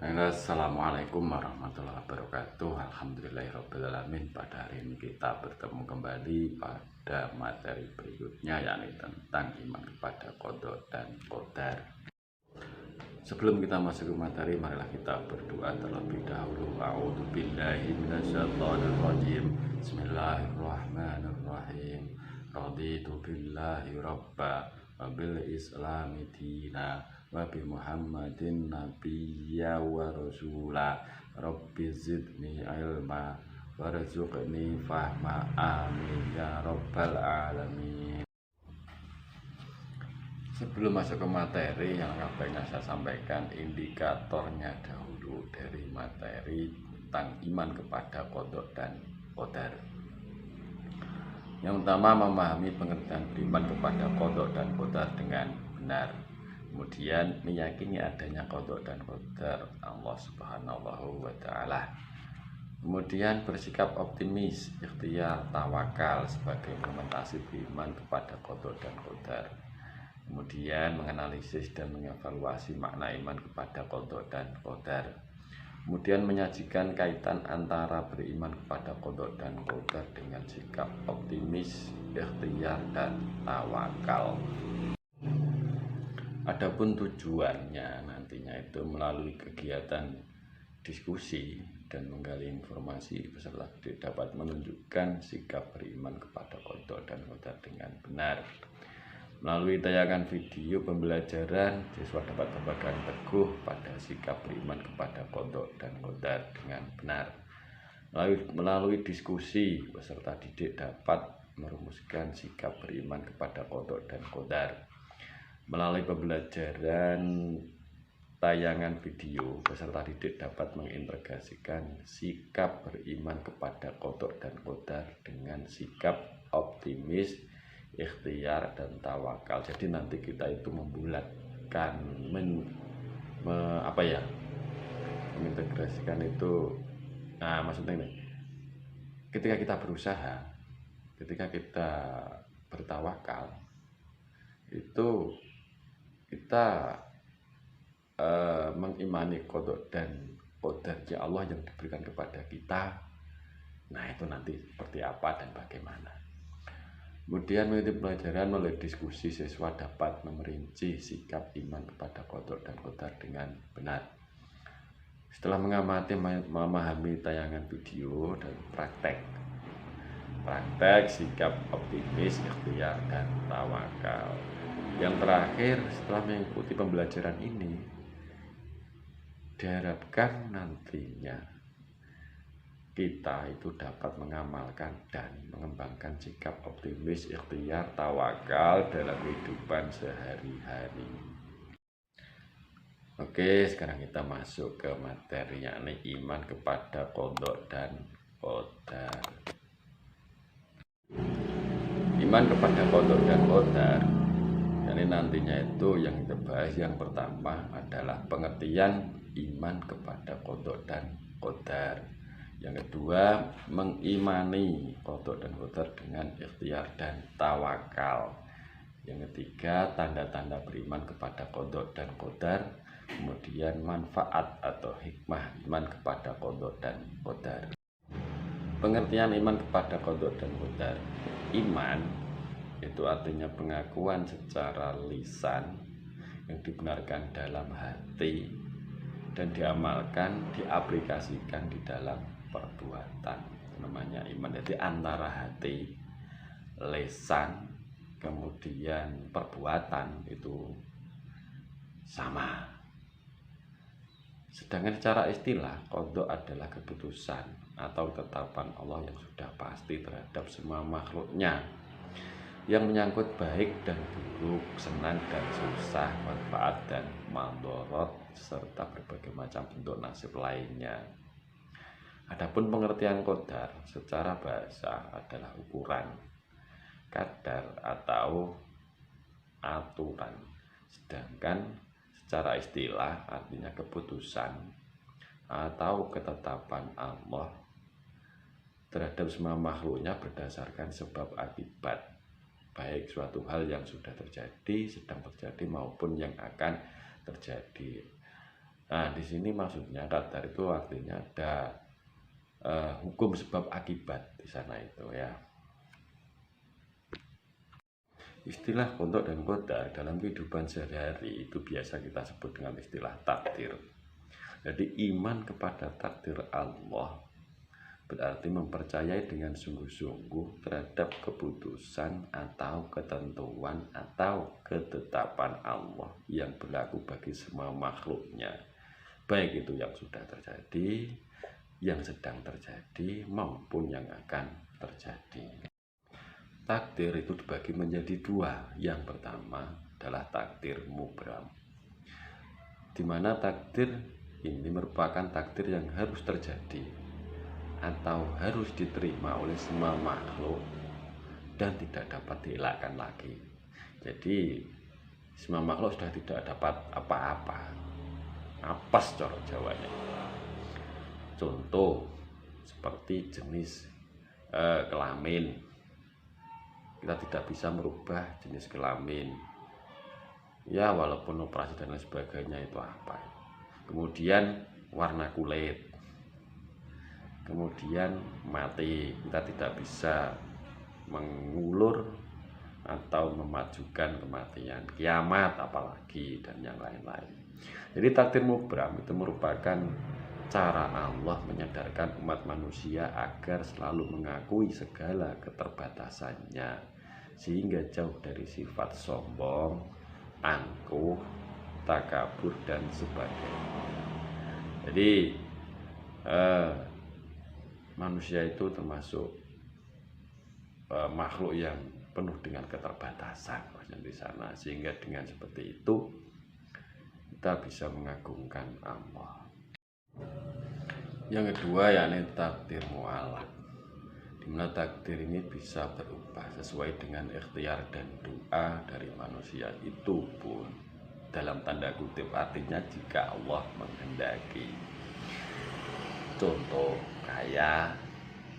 Halo, assalamualaikum warahmatullahi wabarakatuh. Alhamdulillahirrahmanirrahim. Pada hari ini kita bertemu kembali pada materi berikutnya, yakni tentang iman kepada qada dan qadar. Sebelum kita masuk ke materi, marilah kita berdoa terlebih dahulu. A'udzubillahi minasyaitonirrajim. Bismillahirrahmanirrahim. Raditu billahi rabba wa bil islami dina wa bi Muhammadin nabiyya wa rasula. Rabbi zidni ilma warzuqni fahma, amin ya rabbal alamin. Sebelum masuk ke materi yang akan saya sampaikan indikatornya dahulu dari materi tentang iman kepada qada dan qadar. Yang pertama, memahami pengertian beriman kepada qada dan qadar dengan benar. Kemudian meyakini adanya qada dan qadar Allah Subhanahu wa taala. Kemudian bersikap optimis, ikhtiar, tawakal sebagai implementasi beriman kepada qada dan qadar. Kemudian menganalisis dan mengevaluasi makna iman kepada qada dan qadar. Kemudian menyajikan kaitan antara beriman kepada qada dan qadar dengan sikap optimis, ikhtiar, dan tawakal. Adapun tujuannya nantinya itu melalui kegiatan diskusi dan menggali informasi, peserta dapat menunjukkan sikap beriman kepada qada dan qadar dengan benar. Melalui tayangan video pembelajaran, siswa dapat berpegang teguh pada sikap beriman kepada qada dan qadar dengan benar. Melalui diskusi, peserta didik dapat merumuskan sikap beriman kepada qada dan qadar. Melalui pembelajaran tayangan video, peserta didik dapat mengintegrasikan sikap beriman kepada qada dan qadar dengan sikap optimis, ikhtiar, dan tawakal. Jadi nanti kita itu membulatkan mengintegrasikan itu. Nah, maksudnya ini, ketika kita berusaha, ketika kita bertawakal, itu kita mengimani qada dan qadarnya Allah yang diberikan kepada kita. Nah, itu nanti seperti apa dan bagaimana. Kemudian mengikuti pelajaran melalui diskusi, siswa dapat memerinci sikap iman kepada qada dan qadar dengan benar. Setelah mengamati, memahami tayangan video dan praktek sikap optimis, ikhtiar, dan tawakal. Yang terakhir, setelah mengikuti pembelajaran ini, diharapkan nantinya kita itu dapat mengamalkan dan mengembangkan sikap optimis, ikhtiar, tawakal dalam kehidupan sehari-hari. Oke, sekarang kita masuk ke materi, yakni iman kepada qada dan qadar. Iman kepada qada dan qadar, jadi nantinya itu yang kita bahas. Yang pertama adalah pengertian iman kepada qada dan qadar. Yang kedua, mengimani qada dan qadar dengan ikhtiar dan tawakal. Yang ketiga, tanda-tanda beriman kepada qada dan qadar. Kemudian manfaat atau hikmah iman kepada qada dan qadar. Pengertian iman kepada qada dan qadar. Iman itu artinya pengakuan secara lisan yang dibenarkan dalam hati dan diamalkan, diaplikasikan di dalam perbuatan. Namanya iman. Jadi antara hati, lisan, kemudian perbuatan itu sama. Sedangkan secara istilah, qada adalah keputusan atau ketetapan Allah yang sudah pasti terhadap semua makhluknya, yang menyangkut baik dan buruk, senang dan susah, manfaat dan madharat, serta berbagai macam bentuk nasib lainnya. Adapun pengertian qadar secara bahasa adalah ukuran, kadar atau aturan. Sedangkan secara istilah artinya keputusan atau ketetapan Allah terhadap semua makhluknya berdasarkan sebab akibat, baik suatu hal yang sudah terjadi, sedang terjadi, maupun yang akan terjadi. Nah, di sini maksudnya qadar itu artinya ada hukum sebab akibat di sana itu ya. Istilah qada dan qadar dalam kehidupan sehari-hari itu biasa kita sebut dengan istilah takdir. Jadi iman kepada takdir Allah berarti mempercayai dengan sungguh-sungguh terhadap keputusan atau ketentuan atau ketetapan Allah yang berlaku bagi semua makhluknya, baik itu yang sudah terjadi, yang sedang terjadi, maupun yang akan terjadi. Takdir itu dibagi menjadi dua. Yang pertama adalah takdir mubram, di mana takdir ini merupakan takdir yang harus terjadi atau harus diterima oleh semua makhluk dan tidak dapat dielakkan lagi. Jadi semua makhluk sudah tidak dapat apa-apa, apes cara Jawanya. Contoh seperti jenis kelamin, kita tidak bisa merubah jenis kelamin ya, walaupun operasi dan lain sebagainya itu apa. Kemudian warna kulit, kemudian mati, kita tidak bisa mengulur atau memajukan kematian, kiamat apalagi, dan yang lain-lain. Jadi takdir mubram itu merupakan cara Allah menyadarkan umat manusia agar selalu mengakui segala keterbatasannya, sehingga jauh dari sifat sombong, angkuh, takabur, dan sebagainya. Jadi manusia itu termasuk makhluk yang penuh dengan keterbatasan di sana, sehingga dengan seperti itu kita bisa mengagungkan Allah. Yang kedua yakni takdir mu'alaq, di mana takdir ini bisa berubah sesuai dengan ikhtiar dan doa dari manusia itu pun dalam tanda kutip, artinya jika Allah menghendaki. Contoh kaya,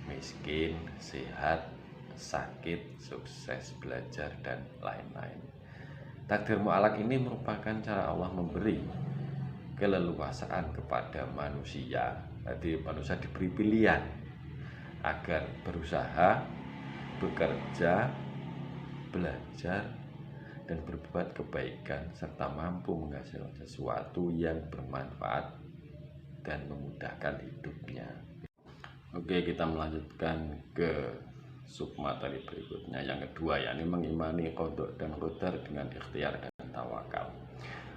miskin, sehat, sakit, sukses, belajar, dan lain-lain. Takdir mu'alaq ini merupakan cara Allah memberi keleluasaan kepada manusia. Jadi manusia diberi pilihan agar berusaha, bekerja, belajar, dan berbuat kebaikan serta mampu menghasilkan sesuatu yang bermanfaat dan memudahkan hidupnya. Oke, kita melanjutkan ke submateri berikutnya. Yang kedua yakni mengimani qada dan qadar dengan ikhtiar dan tawakal.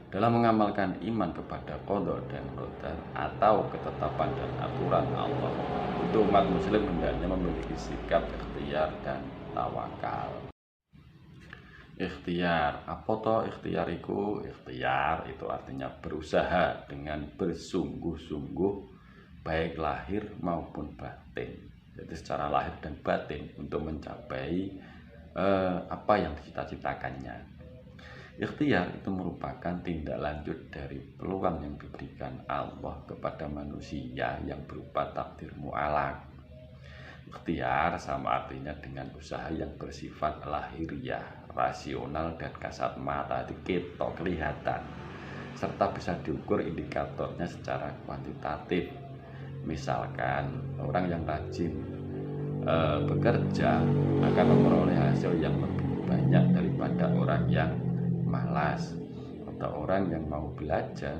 Dalam mengamalkan iman kepada qada dan qadar atau ketetapan dan aturan Allah, itu umat muslim hendaknya memiliki sikap ikhtiar dan tawakal. Ikhtiar, apa toh ikhtiar itu? Ikhtiar itu artinya berusaha dengan bersungguh-sungguh, baik lahir maupun batin. Jadi secara lahir dan batin untuk mencapai apa yang dicita-citakannya. Ikhtiar itu merupakan tindak lanjut dari peluang yang diberikan Allah kepada manusia yang berupa takdir mu'alaq. Ikhtiar sama artinya dengan usaha yang bersifat lahiriah, rasional, dan kasat mata, diketok kelihatan, serta bisa diukur indikatornya secara kuantitatif. Misalkan orang yang rajin bekerja akan memperoleh hasil yang lebih banyak daripada orang yang malas, atau orang yang mau belajar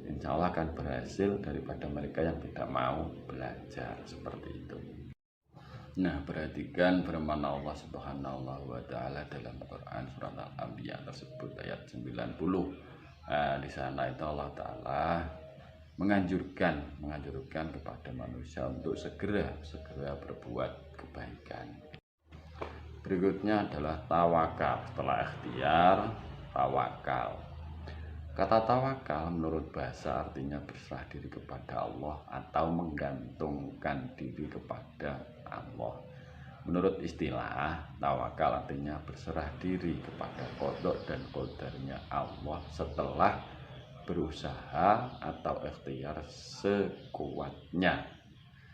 insya Allah akan berhasil daripada mereka yang tidak mau belajar, seperti itu. Nah, perhatikan firman Allah Subhanahu wa Ta'ala dalam Quran surat Al-Anbiya tersebut ayat 90. Di sana itu Allah Ta'ala menganjurkan kepada manusia untuk segera berbuat kebaikan. Berikutnya adalah tawakal. Setelah ikhtiar, tawakal. Kata tawakal menurut bahasa artinya berserah diri kepada Allah atau menggantungkan diri kepada Allah. Menurut istilah, tawakal artinya berserah diri kepada qada dan qadarnya Allah setelah berusaha atau ikhtiar sekuatnya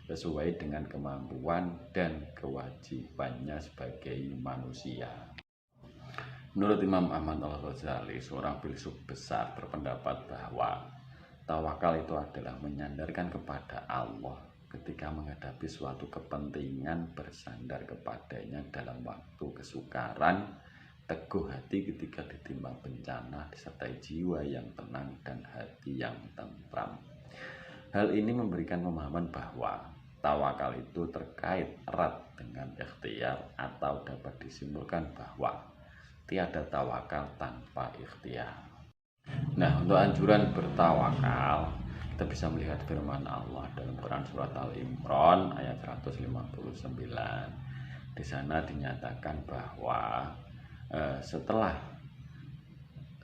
sesuai dengan kemampuan dan kewajibannya sebagai manusia. Menurut Imam Ahmad Al-Ghazali, seorang filsuf besar, berpendapat bahwa Tawakal itu adalah menyandarkan kepada Allah ketika menghadapi suatu kepentingan, bersandar kepadanya dalam waktu kesukaran, teguh hati ketika ditimpa bencana, disertai jiwa yang tenang dan hati yang tentram. Hal ini memberikan pemahaman bahwa tawakal itu terkait erat dengan ikhtiar, atau dapat disimpulkan bahwa tiada tawakal tanpa ikhtiar. Nah, untuk anjuran bertawakal, kita bisa melihat firman Allah dalam Quran surat Al-Imran ayat 159. Di sana dinyatakan bahwa setelah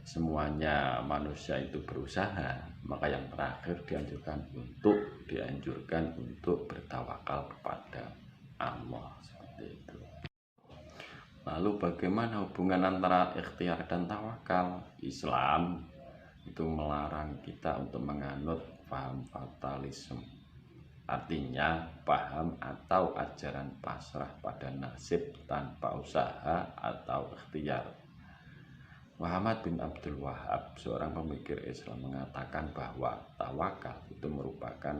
semuanya manusia itu berusaha, maka yang terakhir dianjurkan untuk bertawakal kepada Allah, seperti itu. Lalu bagaimana hubungan antara ikhtiar dan tawakal? Islam itu melarang kita untuk menganut paham fatalisme. Artinya paham atau ajaran pasrah pada nasib tanpa usaha atau ikhtiar. Muhammad bin Abdul Wahab, seorang pemikir Islam, mengatakan bahwa tawakal itu merupakan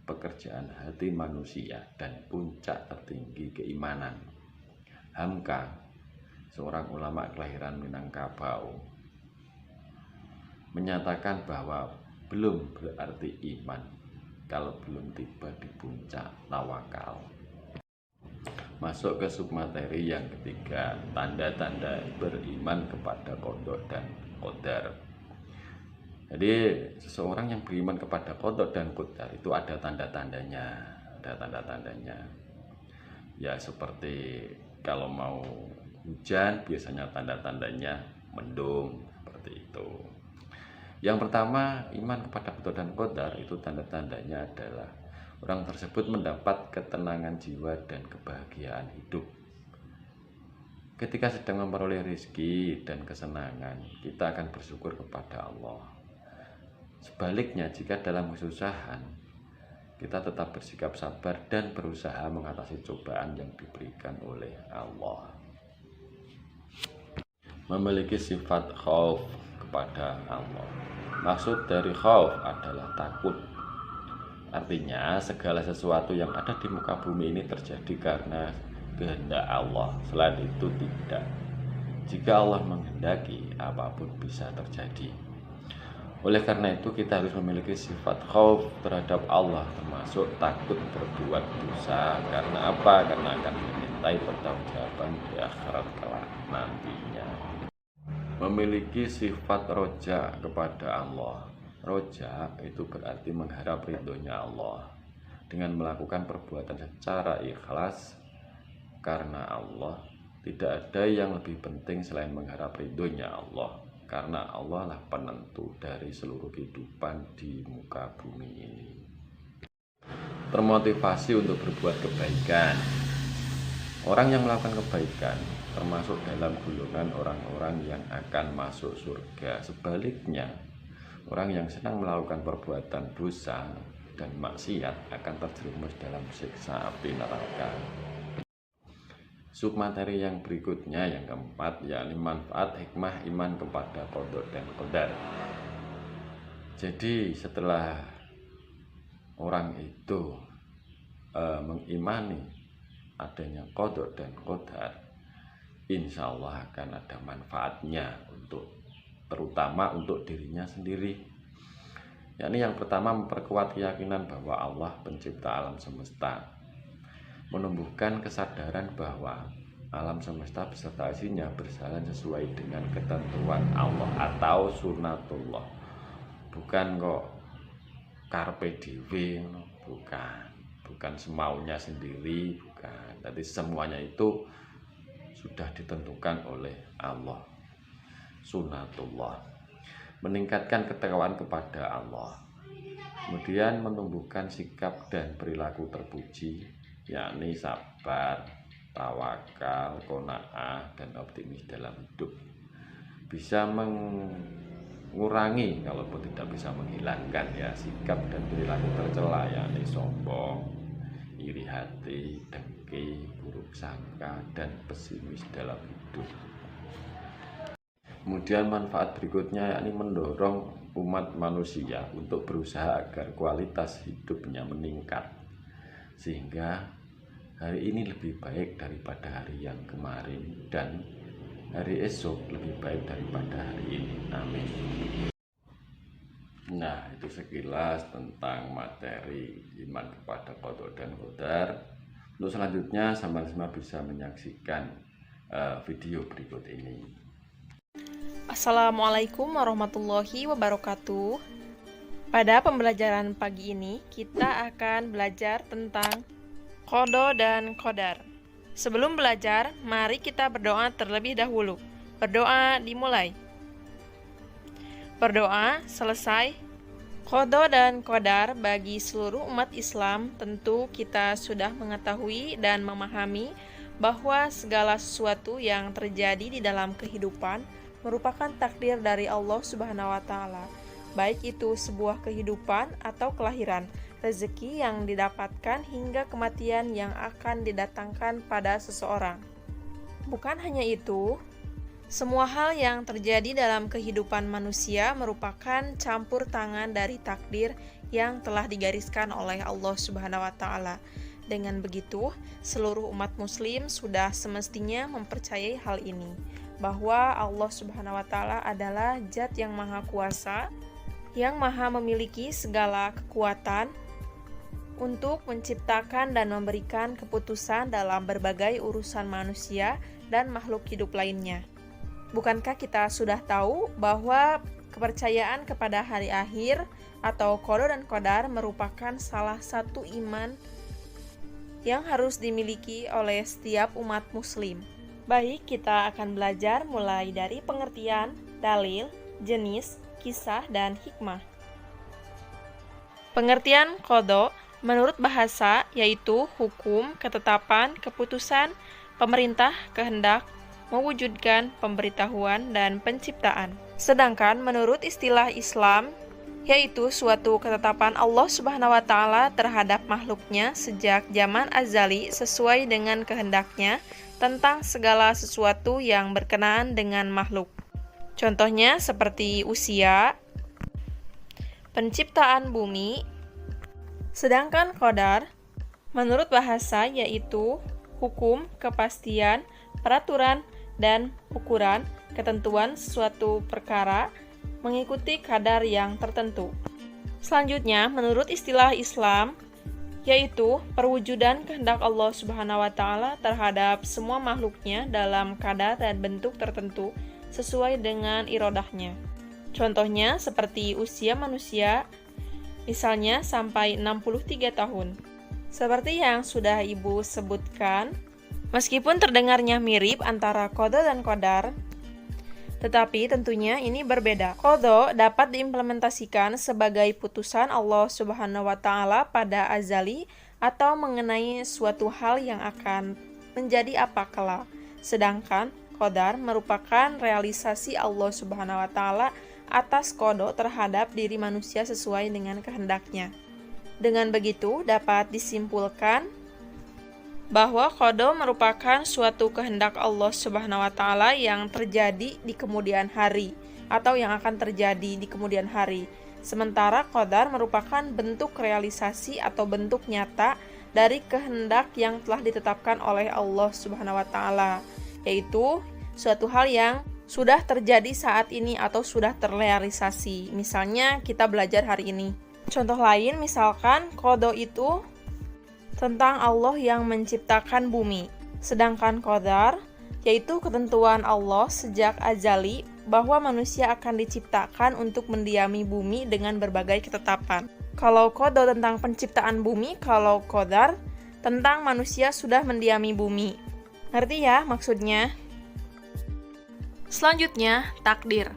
pekerjaan hati manusia dan puncak tertinggi keimanan. Hamka, seorang ulama kelahiran Minangkabau, menyatakan bahwa belum berarti iman kalau belum tiba di puncak tawakal. Masuk ke submateri yang ketiga, tanda-tanda beriman kepada qada dan qadar. Jadi seseorang yang beriman kepada qada dan qadar itu ada tanda-tandanya, Ya seperti kalau mau hujan biasanya tanda-tandanya mendung, seperti itu. Yang pertama, iman kepada qada dan qadar itu tanda-tandanya adalah orang tersebut mendapat ketenangan jiwa dan kebahagiaan hidup. Ketika sedang memperoleh rezeki dan kesenangan, kita akan bersyukur kepada Allah. Sebaliknya, jika dalam kesusahan, kita tetap bersikap sabar dan berusaha mengatasi cobaan yang diberikan oleh Allah. Memiliki sifat khauf kepada Allah. Maksud dari khauf adalah takut. Artinya segala sesuatu yang ada di muka bumi ini terjadi karena kehendak Allah. Selain itu tidak. Jika Allah menghendaki, apapun bisa terjadi. Oleh karena itu kita harus memiliki sifat khauf terhadap Allah, termasuk takut berbuat dosa. Karena apa? Karena akan dimintai pertanggungjawaban di akhirat kelak nantinya. Memiliki sifat roja kepada Allah. Roja itu berarti mengharap ridhonya Allah dengan melakukan perbuatan secara ikhlas karena Allah. Tidak ada yang lebih penting selain mengharap ridhonya Allah, karena Allah lah penentu dari seluruh kehidupan di muka bumi ini. Termotivasi untuk berbuat kebaikan. Orang yang melakukan kebaikan termasuk dalam golongan orang-orang yang akan masuk surga. Sebaliknya, orang yang senang melakukan perbuatan dosa dan maksiat akan terjerumus dalam siksa api neraka. Submateri yang berikutnya, yang keempat, yakni manfaat hikmah iman kepada qada dan qadar. Jadi setelah orang itu mengimani adanya qada dan qadar, insya Allah akan ada manfaatnya terutama untuk dirinya sendiri. Yakni yang pertama, memperkuat keyakinan bahwa Allah pencipta alam semesta, menumbuhkan kesadaran bahwa alam semesta beserta isinya berjalan sesuai dengan ketentuan Allah atau sunnatullah, bukan kok karpe dhewe, bukan semaunya sendiri, bukan. Jadi semuanya itu sudah ditentukan oleh Allah, sunnatullah. Meningkatkan ketakwaan kepada Allah, kemudian menumbuhkan sikap dan perilaku terpuji, yakni sabar, tawakal, qanaah, dan optimis dalam hidup. Bisa mengurangi, kalaupun tidak bisa menghilangkan ya, sikap dan perilaku tercela, yakni sombong, iri hati, dengki, buruk sangka, dan pesimis dalam hidup. Kemudian manfaat berikutnya yakni mendorong umat manusia untuk berusaha agar kualitas hidupnya meningkat, sehingga hari ini lebih baik daripada hari yang kemarin dan hari esok lebih baik daripada hari ini. Amin. Nah, itu sekilas tentang materi iman kepada qada dan qadar. Untuk selanjutnya sama-sama bisa menyaksikan video berikut ini. Assalamualaikum warahmatullahi wabarakatuh. Pada pembelajaran pagi ini kita akan belajar tentang qada dan qadar. Sebelum belajar, mari kita berdoa terlebih dahulu. Berdoa dimulai. Berdoa selesai. Qada dan qadar bagi seluruh umat Islam tentu kita sudah mengetahui dan memahami bahwa segala sesuatu yang terjadi di dalam kehidupan merupakan takdir dari Allah Subhanahu wa Ta'ala, baik itu sebuah kehidupan atau kelahiran, rezeki yang didapatkan hingga kematian yang akan didatangkan pada seseorang. Bukan hanya itu, semua hal yang terjadi dalam kehidupan manusia merupakan campur tangan dari takdir yang telah digariskan oleh Allah Subhanahu wa Ta'ala. Dengan begitu, seluruh umat muslim sudah semestinya mempercayai hal ini, bahwa Allah Subhanahu wa Ta'ala adalah Zat yang Maha Kuasa, yang Maha memiliki segala kekuatan untuk menciptakan dan memberikan keputusan dalam berbagai urusan manusia dan makhluk hidup lainnya. Bukankah kita sudah tahu bahwa kepercayaan kepada hari akhir atau qada dan qadar merupakan salah satu iman yang harus dimiliki oleh setiap umat muslim. Baik, kita akan belajar mulai dari pengertian, dalil, jenis, kisah, dan hikmah. Pengertian qada menurut bahasa yaitu hukum, ketetapan, keputusan, pemerintah, kehendak, mewujudkan pemberitahuan dan penciptaan. Sedangkan menurut istilah Islam, yaitu suatu ketetapan Allah Subhanahu wa Ta'ala terhadap makhluknya sejak zaman azali sesuai dengan kehendaknya tentang segala sesuatu yang berkenaan dengan makhluk. Contohnya seperti usia, penciptaan bumi. Sedangkan qadar menurut bahasa yaitu hukum, kepastian, peraturan, dan ukuran, ketentuan suatu perkara mengikuti kadar yang tertentu. Selanjutnya, menurut istilah Islam, yaitu perwujudan kehendak Allah Subhanahu wa Ta'ala terhadap semua makhluknya dalam kadar dan bentuk tertentu sesuai dengan irodahnya. Contohnya seperti usia manusia, misalnya sampai 63 tahun. Seperti yang sudah Ibu sebutkan, meskipun terdengarnya mirip antara qada dan qadar, tetapi tentunya ini berbeda. Qada dapat diimplementasikan sebagai putusan Allah Subhanahu wa Ta'ala pada azali atau mengenai suatu hal yang akan menjadi apa kelak. Sedangkan qadar merupakan realisasi Allah Subhanahu wa Ta'ala atas qada terhadap diri manusia sesuai dengan kehendaknya. Dengan begitu dapat disimpulkan bahwa qada merupakan suatu kehendak Allah Subhanahu wa Ta'ala yang terjadi di kemudian hari atau yang akan terjadi di kemudian hari. Sementara qadar merupakan bentuk realisasi atau bentuk nyata dari kehendak yang telah ditetapkan oleh Allah Subhanahu wa Ta'ala, yaitu suatu hal yang sudah terjadi saat ini atau sudah terrealisasi. Misalnya kita belajar hari ini. Contoh lain misalkan qada itu tentang Allah yang menciptakan bumi. Sedangkan qadar yaitu ketentuan Allah sejak azali bahwa manusia akan diciptakan untuk mendiami bumi dengan berbagai ketetapan. Kalau qada tentang penciptaan bumi, kalau qadar tentang manusia sudah mendiami bumi. Ngerti ya maksudnya? Selanjutnya, takdir,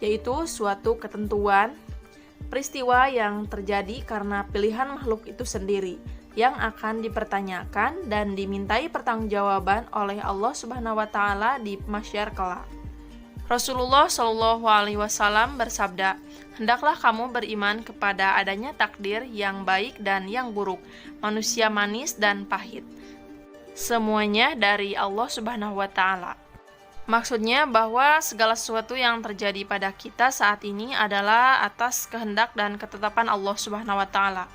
yaitu suatu ketentuan peristiwa yang terjadi karena pilihan makhluk itu sendiri, yang akan dipertanyakan dan dimintai pertanggungjawaban oleh Allah Subhanahu wa Ta'ala di mahsyar kelak. Rasulullah Shallallahu alaihi wasallam bersabda, "Hendaklah kamu beriman kepada adanya takdir yang baik dan yang buruk, manusia manis dan pahit. Semuanya dari Allah Subhanahu wa Ta'ala." Maksudnya bahwa segala sesuatu yang terjadi pada kita saat ini adalah atas kehendak dan ketetapan Allah Subhanahu wa taala.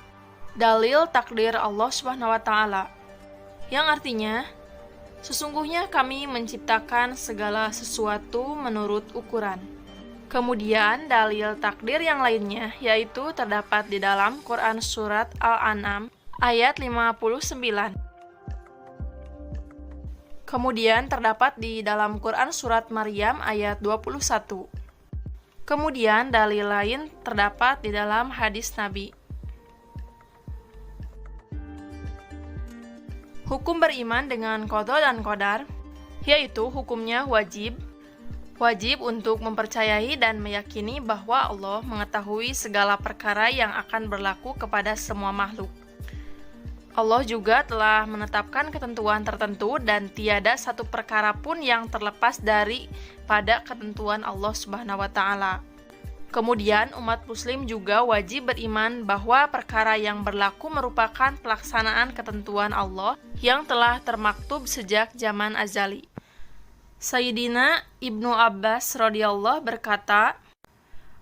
Dalil takdir Allah Subhanahu wa taala, yang artinya sesungguhnya kami menciptakan segala sesuatu menurut ukuran. Kemudian dalil takdir yang lainnya yaitu terdapat di dalam Quran surat Al-An'am ayat 59. Kemudian terdapat di dalam Quran surat Maryam ayat 21. Kemudian dalil lain terdapat di dalam hadis Nabi. Hukum beriman dengan qada dan qadar, yaitu hukumnya wajib untuk mempercayai dan meyakini bahwa Allah mengetahui segala perkara yang akan berlaku kepada semua makhluk. Allah juga telah menetapkan ketentuan tertentu dan tiada satu perkara pun yang terlepas dari pada ketentuan Allah Subhanahu wa taala. Kemudian umat muslim juga wajib beriman bahwa perkara yang berlaku merupakan pelaksanaan ketentuan Allah yang telah termaktub sejak zaman azali. Sayyidina Ibnu Abbas radhiyallahu berkata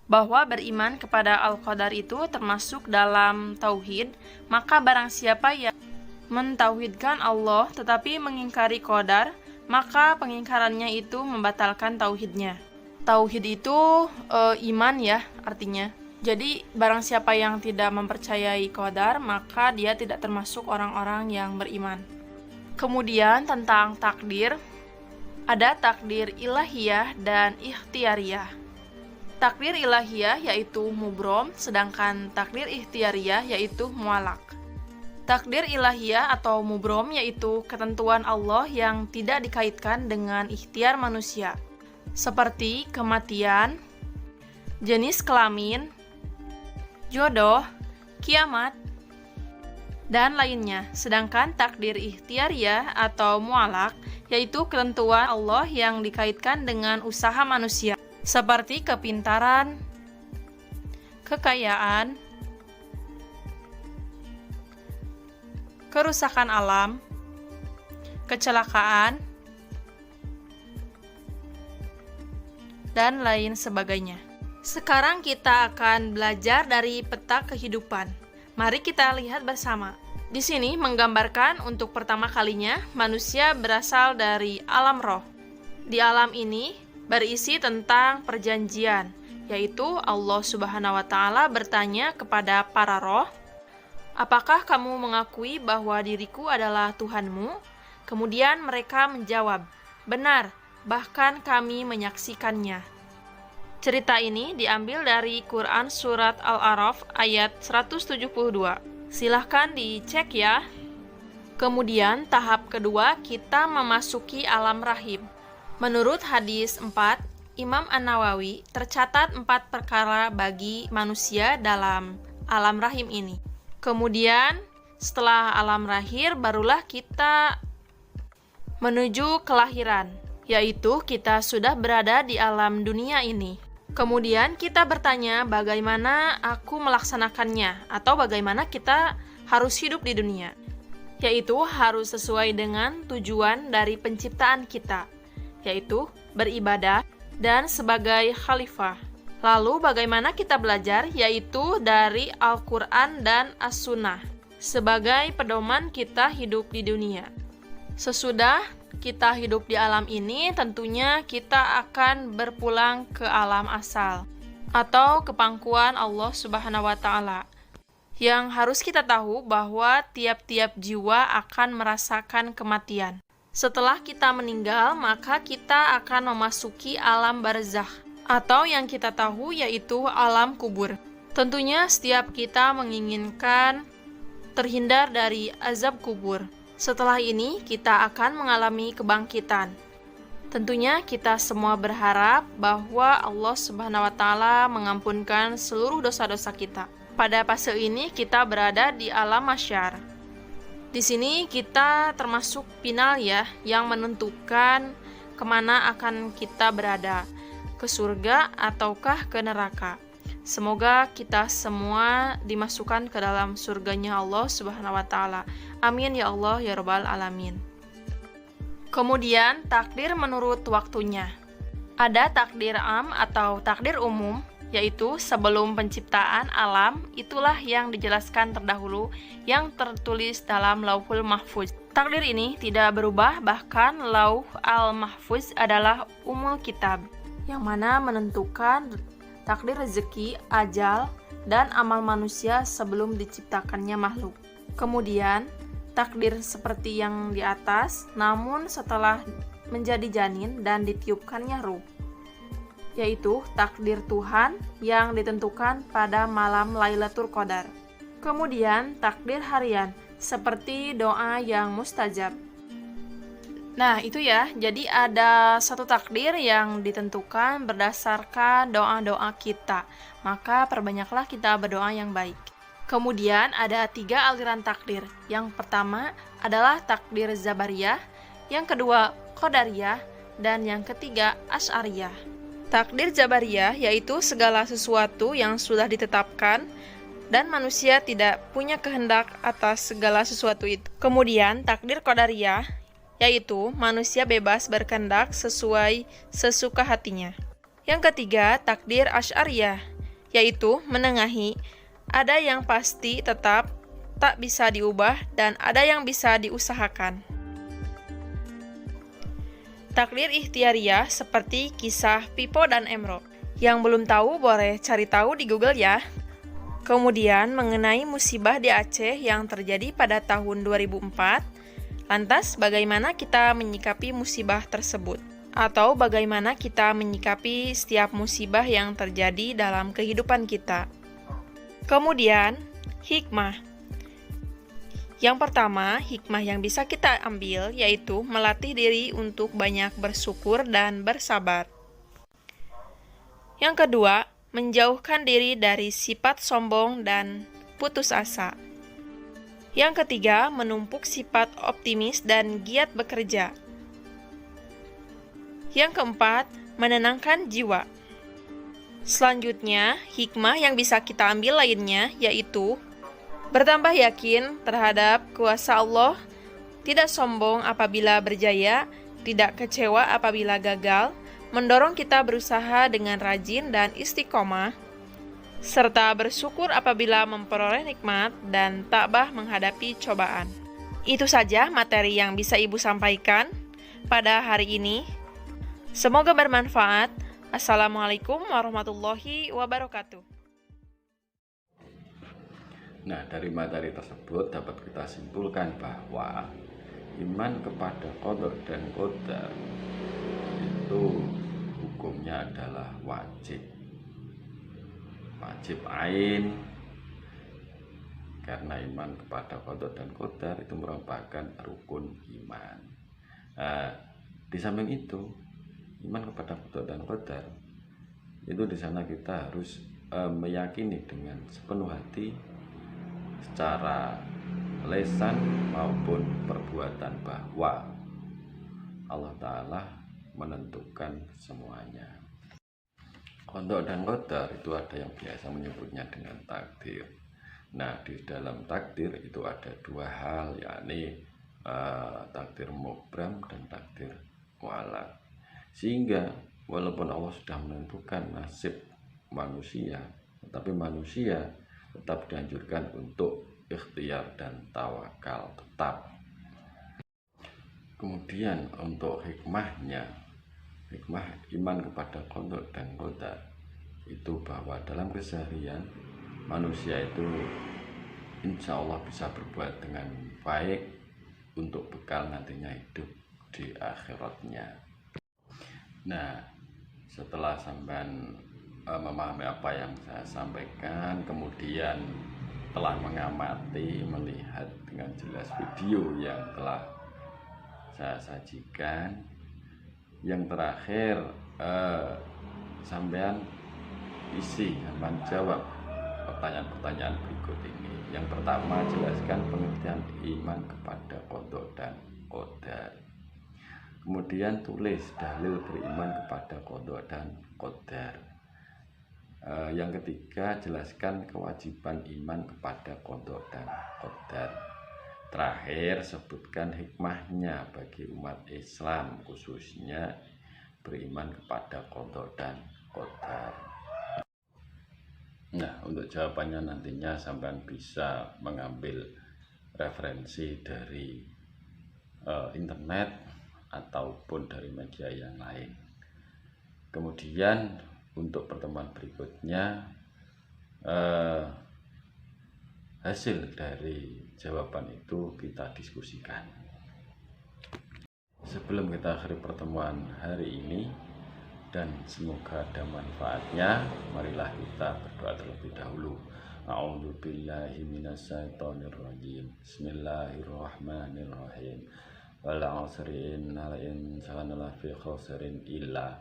bahwa beriman kepada Al-Qadar itu termasuk dalam tauhid, maka barang siapa yang mentauhidkan Allah tetapi mengingkari qadar, maka pengingkarannya itu membatalkan tauhidnya. Tauhid itu iman ya artinya. Jadi barang siapa yang tidak mempercayai qadar, maka dia tidak termasuk orang-orang yang beriman. Kemudian tentang takdir, ada takdir ilahiyah dan ikhtiariyah. Takdir ilahiyah yaitu mubrom, sedangkan takdir ikhtiariyah yaitu mualak. Takdir ilahiyah atau mubrom yaitu ketentuan Allah yang tidak dikaitkan dengan ikhtiar manusia, seperti kematian, jenis kelamin, jodoh, kiamat, dan lainnya. Sedangkan takdir ikhtiariyah atau mualak yaitu ketentuan Allah yang dikaitkan dengan usaha manusia, seperti kepintaran, kekayaan, kerusakan alam, kecelakaan, dan lain sebagainya. Sekarang kita akan belajar dari peta kehidupan. Mari kita lihat bersama. Di sini menggambarkan untuk pertama kalinya manusia berasal dari alam roh. Di alam ini berisi tentang perjanjian, yaitu Allah Subhanahu wa taala bertanya kepada para roh, "Apakah kamu mengakui bahwa diriku adalah Tuhanmu?" Kemudian mereka menjawab, "Benar, bahkan kami menyaksikannya." Cerita ini diambil dari Quran surat Al-A'raf ayat 172. Silahkan dicek ya. Kemudian tahap kedua kita memasuki alam rahim. Menurut hadis 4, Imam An-Nawawi tercatat 4 perkara bagi manusia dalam alam rahim ini. Kemudian setelah alam rahim barulah kita menuju kelahiran, yaitu kita sudah berada di alam dunia ini. Kemudian kita bertanya bagaimana aku melaksanakannya atau bagaimana kita harus hidup di dunia, yaitu harus sesuai dengan tujuan dari penciptaan kita, yaitu beribadah dan sebagai khalifah. Lalu bagaimana kita belajar, yaitu dari Al-Quran dan As-Sunnah sebagai pedoman kita hidup di dunia. Sesudah kita hidup di alam ini, tentunya kita akan berpulang ke alam asal atau ke pangkuan Allah Subhanahu wa taala. Yang harus kita tahu bahwa tiap-tiap jiwa akan merasakan kematian. Setelah kita meninggal, maka kita akan memasuki alam barzakh, atau yang kita tahu yaitu alam kubur. Tentunya setiap kita menginginkan terhindar dari azab kubur. Setelah ini, kita akan mengalami kebangkitan. Tentunya kita semua berharap bahwa Allah Subhanahu wa taala mengampunkan seluruh dosa-dosa kita. Pada fase ini kita berada di alam mahsyar. Di sini kita termasuk final ya, yang menentukan kemana akan kita berada, ke surga ataukah ke neraka. Semoga kita semua dimasukkan ke dalam surganya Allah Subhanahu wa taala. Amin ya Allah ya rabbal alamin. Kemudian, takdir menurut waktunya. Ada takdir am atau takdir umum, yaitu sebelum penciptaan alam, itulah yang dijelaskan terdahulu yang tertulis dalam Lauhul Mahfuz. Takdir ini tidak berubah, bahkan Lauh al-Mahfuz adalah umul kitab, yang mana menentukan takdir rezeki, ajal, dan amal manusia sebelum diciptakannya makhluk. Kemudian, takdir seperti yang di atas, namun setelah menjadi janin dan ditiupkannya ruh, yaitu takdir Tuhan yang ditentukan pada malam Lailatul Qadar. Kemudian takdir harian, seperti doa yang mustajab. Nah, itu ya, jadi ada satu takdir yang ditentukan berdasarkan doa-doa kita. Maka perbanyaklah kita berdoa yang baik. Kemudian ada 3 aliran takdir. Yang pertama adalah takdir Zabariyah, yang kedua Qadariyah, dan yang ketiga Asy'ariyah. Takdir Jabariyah yaitu segala sesuatu yang sudah ditetapkan dan manusia tidak punya kehendak atas segala sesuatu itu. Kemudian takdir Qadariyah yaitu manusia bebas berkehendak sesuai sesuka hatinya. Yang ketiga takdir Asy'ariyah yaitu menengahi, ada yang pasti tetap tak bisa diubah dan ada yang bisa diusahakan. Takdir Ikhtiariyah seperti kisah Pipo dan Emro. Yang belum tahu boleh cari tahu di Google ya. Kemudian mengenai musibah di Aceh yang terjadi pada tahun 2004, lantas bagaimana kita menyikapi musibah tersebut? Atau bagaimana kita menyikapi setiap musibah yang terjadi dalam kehidupan kita? Kemudian, hikmah. Yang pertama, hikmah yang bisa kita ambil yaitu melatih diri untuk banyak bersyukur dan bersabar. Yang kedua, menjauhkan diri dari sifat sombong dan putus asa. Yang ketiga, menumpuk sifat optimis dan giat bekerja. Yang keempat, menenangkan jiwa. Selanjutnya, hikmah yang bisa kita ambil lainnya yaitu bertambah yakin terhadap kuasa Allah, tidak sombong apabila berjaya, tidak kecewa apabila gagal, mendorong kita berusaha dengan rajin dan istiqomah, serta bersyukur apabila memperoleh nikmat dan tabah menghadapi cobaan. Itu saja materi yang bisa Ibu sampaikan pada hari ini. Semoga bermanfaat. Assalamualaikum warahmatullahi wabarakatuh. Nah, dari materi tersebut dapat kita simpulkan bahwa iman kepada qadar dan qadar itu hukumnya adalah wajib ain, karena iman kepada qadar dan qadar itu merupakan rukun iman. Di samping itu, iman kepada qadar dan qadar itu di sana kita harus meyakini dengan sepenuh hati secara lesan maupun perbuatan bahwa Allah Ta'ala menentukan semuanya. Qadar dan qadar itu ada yang biasa menyebutnya dengan takdir. Nah, di dalam takdir itu ada 2 hal, yakni takdir mubram dan takdir mu'allaq. Sehingga walaupun Allah sudah menentukan nasib manusia, tetapi manusia tetap dianjurkan untuk ikhtiar dan tawakal tetap. Kemudian untuk hikmahnya, hikmah iman kepada qadar dan qadar itu bahwa dalam keseharian manusia itu insya Allah bisa berbuat dengan baik untuk bekal nantinya hidup di akhiratnya. Nah, setelah sampean memahami apa yang saya sampaikan, kemudian telah mengamati, melihat dengan jelas video yang telah saya sajikan, yang terakhir sampean jawab pertanyaan-pertanyaan berikut ini. Yang pertama, jelaskan pengertian iman kepada qadar dan qadar. Kemudian tulis dalil beriman kepada qadar dan qadar. Yang ketiga, jelaskan kewajiban iman kepada qadar dan qadar. Terakhir, sebutkan hikmahnya bagi umat Islam, khususnya beriman kepada qada dan qadar. Nah, untuk jawabannya nantinya sampean bisa mengambil referensi dari internet ataupun dari media yang lain. Kemudian untuk pertemuan berikutnya, hasil dari jawaban itu kita diskusikan. Sebelum kita akhiri pertemuan hari ini dan semoga ada manfaatnya, marilah kita berdoa terlebih dahulu. A'udzubillahi minasyaitonirrajim. Bismillahirrahmanirrahim. Wal 'asri innal insana lafi khusrin illal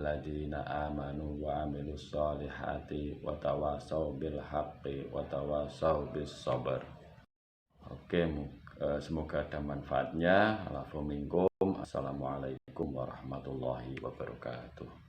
ladzina amanu wa 'amilus sholihati wa tawassaw bil haqqi wa tawassaw bis sabr. Oke, semoga ada manfaatnya. Assalamualaikum warahmatullahi wabarakatuh.